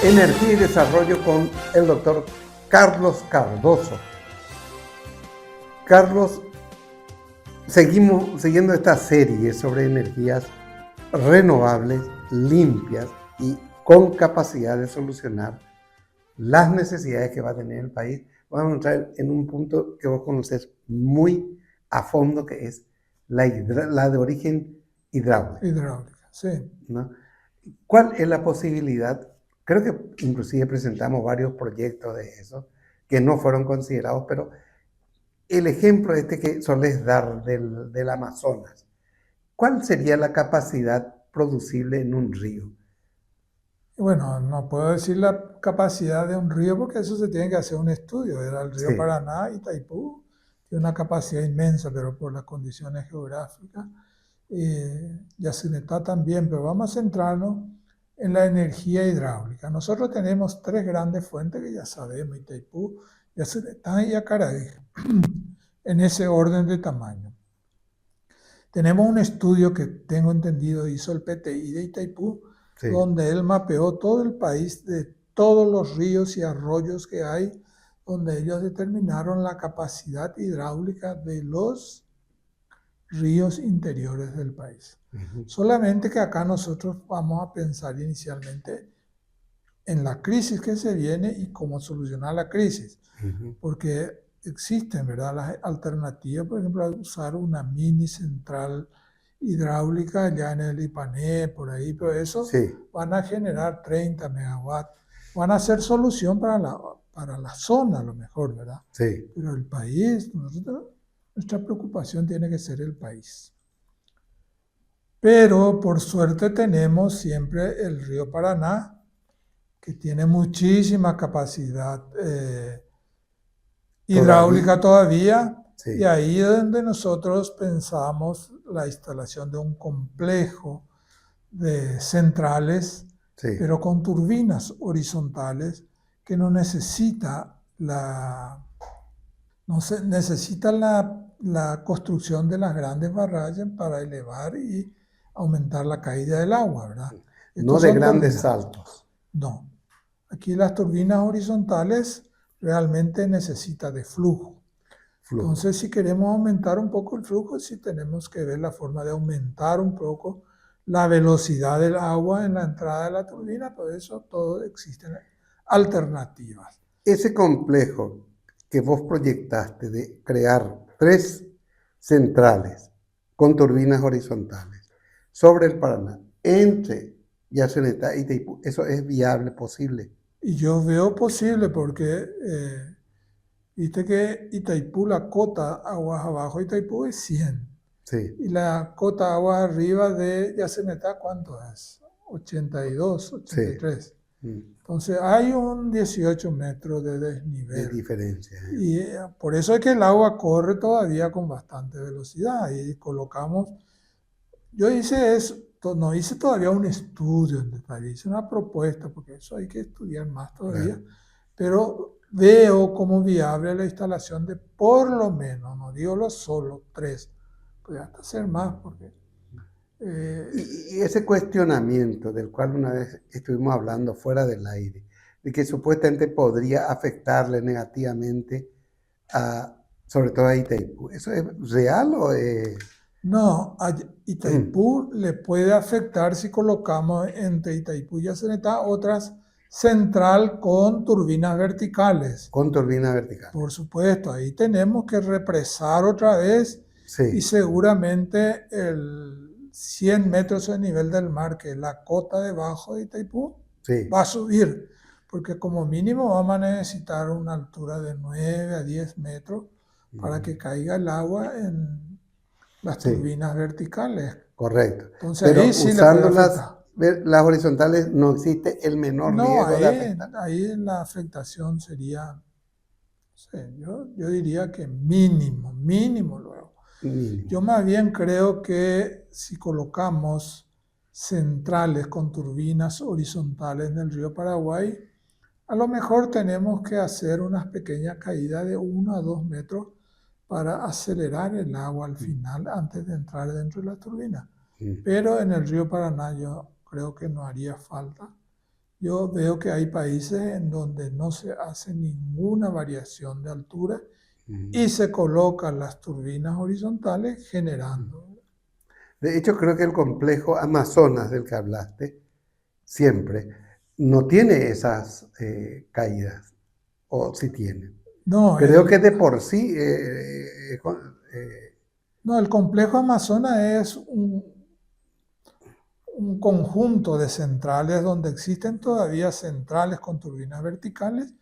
Energía y Desarrollo con el doctor Carlos Cardoso. Carlos, seguimos siguiendo esta serie sobre energías renovables, limpias y con capacidad de solucionar las necesidades que va a tener el país. Vamos a entrar en un punto que vos conocés muy a fondo, que es la de origen hidráulico. Hidráulica, sí. ¿No? ¿Cuál es la posibilidad? Creo que inclusive presentamos varios proyectos de eso que no fueron considerados, pero el ejemplo que solés dar del Amazonas, ¿cuál sería la capacidad producible en un río? Bueno, no puedo decir la capacidad de un río porque eso se tiene que hacer un estudio. Era el río Sí, Paraná, Itaipú, tiene una capacidad inmensa, pero por las condiciones geográficas. Yacyretá también, pero vamos a centrarnos en la energía hidráulica. Nosotros tenemos tres grandes fuentes que ya sabemos: Itaipú, Yacyretá y Yacaraí, en ese orden de tamaño. Tenemos un estudio que tengo entendido hizo el PTI de Itaipú, sí. donde él mapeó todo el país de todos los ríos y arroyos que hay, donde ellos determinaron la capacidad hidráulica de los ríos interiores del país. Solamente que acá nosotros vamos a pensar inicialmente en la crisis que se viene y cómo solucionar la crisis, porque existen, ¿verdad?, las alternativas, por ejemplo, usar una mini central hidráulica allá en el Ipané, por ahí, pero eso Sí. van a generar 30 megawatts, van a ser solución para la zona a lo mejor, ¿verdad? Sí. Pero el país, nuestra preocupación tiene que ser el país. Pero por suerte tenemos siempre el río Paraná, que tiene muchísima capacidad hidráulica todavía, Sí. y ahí es donde nosotros pensamos la instalación de un complejo de centrales, Sí. pero con turbinas horizontales que no necesita la construcción de las grandes barradas para elevar y aumentar la caída del agua, ¿verdad? No de grandes saltos. No. Aquí las turbinas horizontales realmente necesitan de flujo. Entonces, si queremos aumentar un poco el flujo, sí tenemos que ver la forma de aumentar un poco la velocidad del agua en la entrada de la turbina. Por eso todo existen alternativas. Ese complejo que vos proyectaste de crear 3 centrales con turbinas horizontales sobre el Paraná, entre Yacyretá y Itaipú, ¿eso es viable, posible? Y yo veo posible porque viste que Itaipú, la cota aguas abajo de Itaipú es 100. Sí. Y la cota aguas arriba de Yacyretá, ¿cuánto es? 82, 83. Sí. Entonces hay un 18 metros de desnivel. De diferencia. Y por eso es que el agua corre todavía con bastante velocidad. Y colocamos, yo hice eso, no hice todavía un estudio en detalle, hice una propuesta, porque eso hay que estudiar más todavía, Claro. pero veo como viable la instalación de por lo menos, no digo los solo 3, puede hasta ser más, porque... Y ese cuestionamiento del cual una vez estuvimos hablando fuera del aire, de que supuestamente podría afectarle negativamente sobre todo a Itaipú, ¿eso es real o es...? No, a Itaipú le puede afectar si colocamos entre Itaipú y Yacyretá otras central con turbinas verticales. Con turbinas verticales. Por supuesto, ahí tenemos que represar otra vez Sí. y seguramente el 100 metros de nivel del mar, que es la cota debajo de Itaipú, Sí. va a subir, porque como mínimo vamos a necesitar una altura de 9 a 10 metros para que caiga el agua en las turbinas verticales. Correcto. Entonces pero ahí sí usando le puede afectar. las horizontales no existe el menor riesgo de afectar. Ahí la afectación sería, no sé, yo diría que mínimo luego. Mínimo. Yo más bien creo que si colocamos centrales con turbinas horizontales en el río Paraguay, a lo mejor tenemos que hacer unas pequeñas caídas de 1 a 2 metros para acelerar el agua al final antes de entrar dentro de la turbina. Pero en el río Paraná yo creo que no haría falta. Yo veo que hay países en donde no se hace ninguna variación de altura y se colocan las turbinas horizontales generando. De hecho, creo que el complejo Amazonas del que hablaste siempre no tiene esas caídas, o sí tiene. No, Creo que de por sí, no, el complejo Amazonas es un conjunto de centrales donde existen todavía centrales con turbinas verticales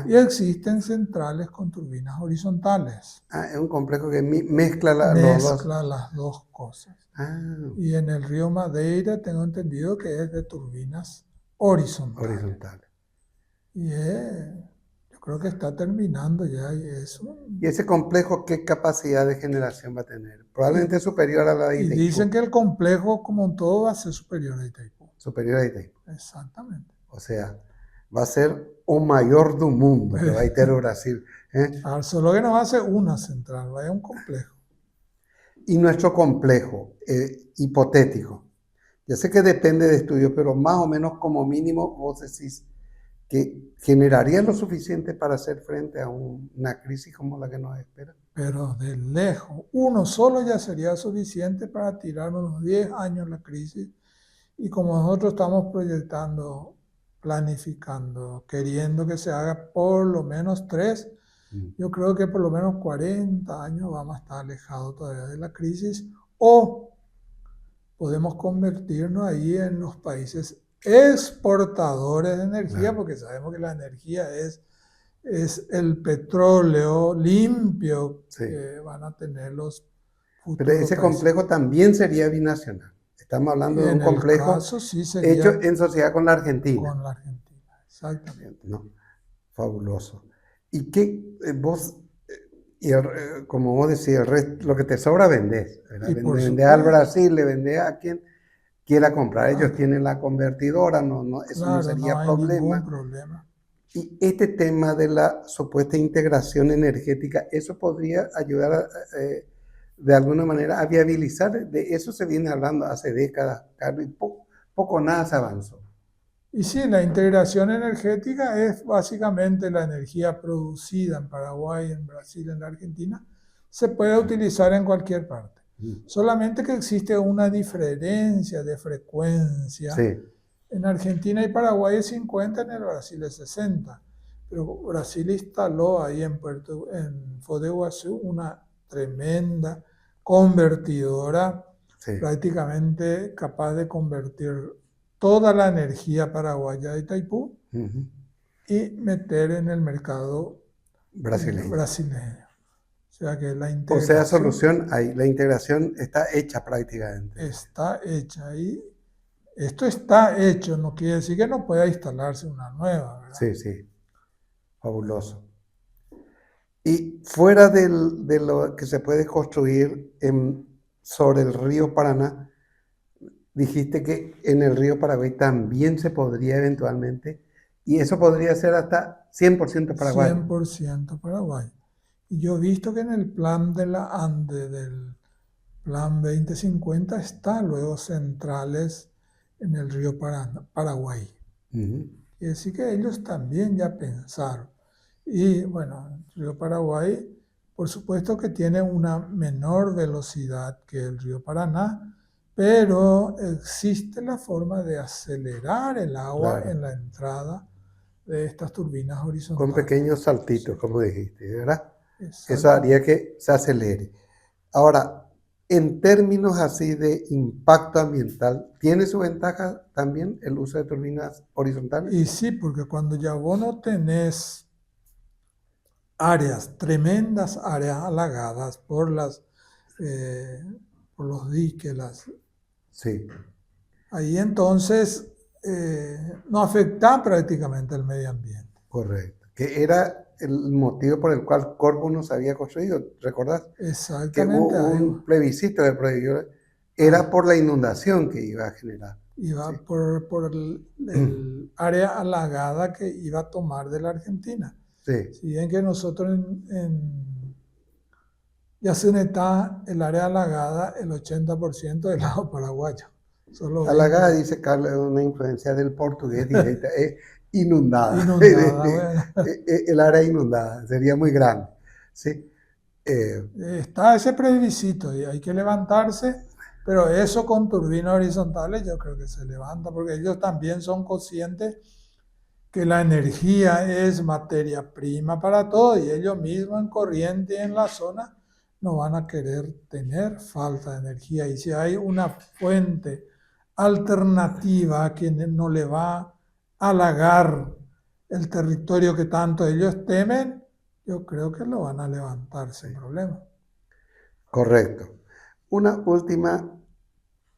y existen centrales con turbinas horizontales. es un complejo que mezcla los dos. Mezcla las dos cosas. Ah, Y en el río Madeira tengo entendido que es de turbinas horizontales. horizontales. Y yo creo que está terminando ya y ¿Y ese complejo qué capacidad de generación va a tener? Probablemente superior a la de y Itaipú. dicen que el complejo como un todo va a ser superior a Itaipú. Superior a Itaipú. Exactamente. O sea, va a ser o maior do mundo que va a ter o Brasil. Solo que no va a ser una central, va a ser un complejo. Y nuestro complejo hipotético, ya sé que depende de estudios, pero más o menos como mínimo vos decís que generaría lo suficiente para hacer frente a una crisis como la que nos espera. Pero de lejos, uno solo ya sería suficiente para tirar unos 10 años la crisis. Y como nosotros estamos proyectando, planificando, queriendo que se haga por lo menos 3, yo creo que por lo menos 40 años vamos a estar alejados todavía de la crisis o podemos convertirnos ahí en los países exportadores de energía, Claro. porque sabemos que la energía es el petróleo limpio Sí. que van a tener los futuros Pero ese países. complejo también sería binacional. Estamos hablando Y de un en el complejo caso, sí sería hecho en sociedad con la Argentina. con la Argentina, exactamente. ¿No? Fabuloso. ¿Y qué vos, como vos decís, el resto, lo que te sobra vendés? Y por Vendés al supuesto. Brasil, le vendés a quien quiera comprar. Ellos tienen la convertidora, eso no Claro, sería no hay problema. ningún problema. Y este tema de la supuesta integración energética, ¿eso podría ayudar de alguna manera a viabilizar? De eso se viene hablando hace décadas, Carlos, y poco nada se avanzó. Y sí, la integración energética es básicamente la energía producida en Paraguay, en Brasil, en la Argentina, se puede utilizar en cualquier parte. Solamente que existe una diferencia de frecuencia. Sí. En Argentina y Paraguay es 50, en el Brasil es 60. Pero Brasil instaló ahí en Foz de Iguazú una tremenda convertidora, Sí. prácticamente capaz de convertir toda la energía paraguaya de Itaipú y meter en el mercado Brasileño. O sea que la O integración sea, solución ahí, la integración está hecha prácticamente. está hecha ahí. Esto está hecho, no quiere decir que no pueda instalarse una nueva, ¿verdad? Sí, sí. Fabuloso. Y fuera de lo que se puede construir sobre el río Paraná, dijiste que en el río Paraguay también se podría eventualmente, y eso podría ser hasta 100% Paraguay. 100% Paraguay. Y yo he visto que en el plan de la ANDE, del plan 2050, está luego centrales en el río Paraguay. Quiere decir que ellos también ya pensaron. Y bueno, el río Paraguay, por supuesto que tiene una menor velocidad que el río Paraná, pero existe la forma de acelerar el agua Claro. en la entrada de estas turbinas Con horizontales. pequeños saltitos, como dijiste, ¿verdad? Exacto. Eso haría que se acelere. Ahora, en términos así de impacto ambiental, ¿tiene su ventaja también el uso de turbinas horizontales? Y sí, porque cuando ya vos no tenés áreas, tremendas áreas halagadas por los diques, Sí, ahí entonces no afecta prácticamente al medio ambiente. correcto. Que era el motivo por el cual Corfo no se había construido, ¿recordás? Que Exactamente. hubo un plebiscito de prohibió, era por la inundación que iba a generar. Iba Sí. por el área halagada que iba a tomar de la Argentina. Sí, Si bien que nosotros en Yacyretá, el área halagada, el 80% del lado paraguayo. Solo Halagada, 20. dice Carlos, es una influencia del portugués directa, es inundada. Inundada, bueno. El área inundada, sería muy grande. ¿Sí? Está ese plebiscito y hay que levantarse, pero eso con turbinas horizontales yo creo que se levanta, porque ellos también son conscientes que la energía es materia prima para todo y ellos mismos en corriente en la zona no van a querer tener falta de energía. Y si hay una fuente alternativa a quien no le va a halagar el territorio que tanto ellos temen, yo creo que lo van a levantar sin problema. Correcto. Una última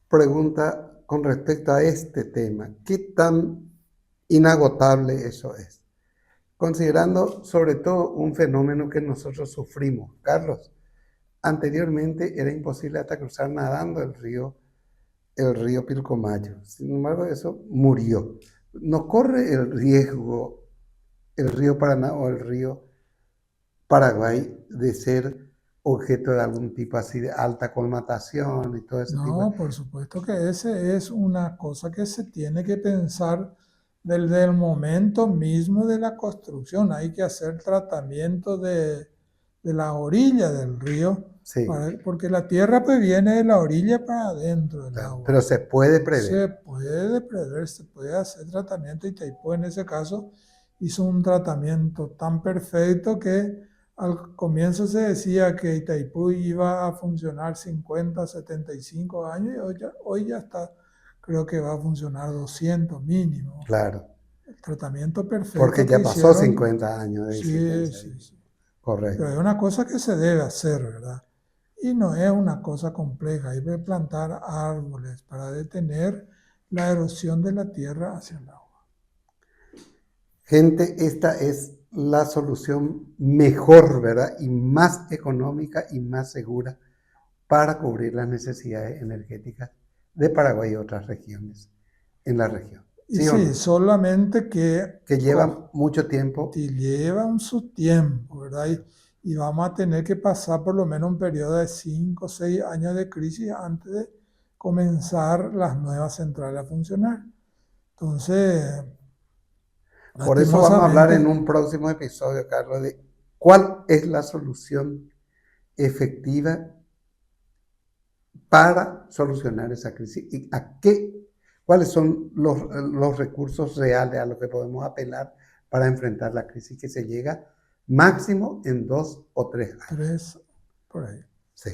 pregunta con respecto a este tema. ¿Qué tan inagotable eso es? Considerando sobre todo un fenómeno que nosotros sufrimos. Carlos, anteriormente era imposible hasta cruzar nadando el río Pilcomayo. Sin embargo, eso murió. ¿No corre el riesgo el río Paraná o el río Paraguay de ser objeto de algún tipo así de alta colmatación y todo ese tipo No, por supuesto que ese es una cosa que se tiene que pensar desde el momento mismo de la construcción. Hay que hacer tratamiento de la orilla del río, Sí, porque la tierra pues viene de la orilla para adentro del claro, agua. pero se puede Se prever. puede prever, se puede hacer tratamiento y Itaipú en ese caso hizo un tratamiento tan perfecto que al comienzo se decía que Itaipú iba a funcionar 50, 75 años y hoy ya está, creo que va a funcionar 200 mínimo. Claro, El tratamiento perfecto porque que ya pasó hicieron, 50 años de sí, existencia. sí, sí. Pero Correcto. es una cosa que se debe hacer, ¿verdad? Y no es una cosa compleja. Hay que plantar árboles para detener la erosión de la tierra hacia el agua. Gente, esta es la solución mejor, ¿verdad? Y más económica y más segura para cubrir las necesidades energéticas de Paraguay y otras regiones en la región. Y ¿Sí o sí, no? solamente que Que llevan mucho tiempo. llevan su tiempo, ¿verdad? Y vamos a tener que pasar por lo menos un periodo de 5 o 6 años de crisis antes de comenzar las nuevas centrales a funcionar. Entonces, Por eso vamos a hablar en lastimosamente, un próximo episodio, Carlos, de cuál es la solución efectiva para solucionar esa crisis y cuáles son los recursos reales a los que podemos apelar para enfrentar la crisis que se llega máximo en 2 o 3 años. 3 por ahí. Sí.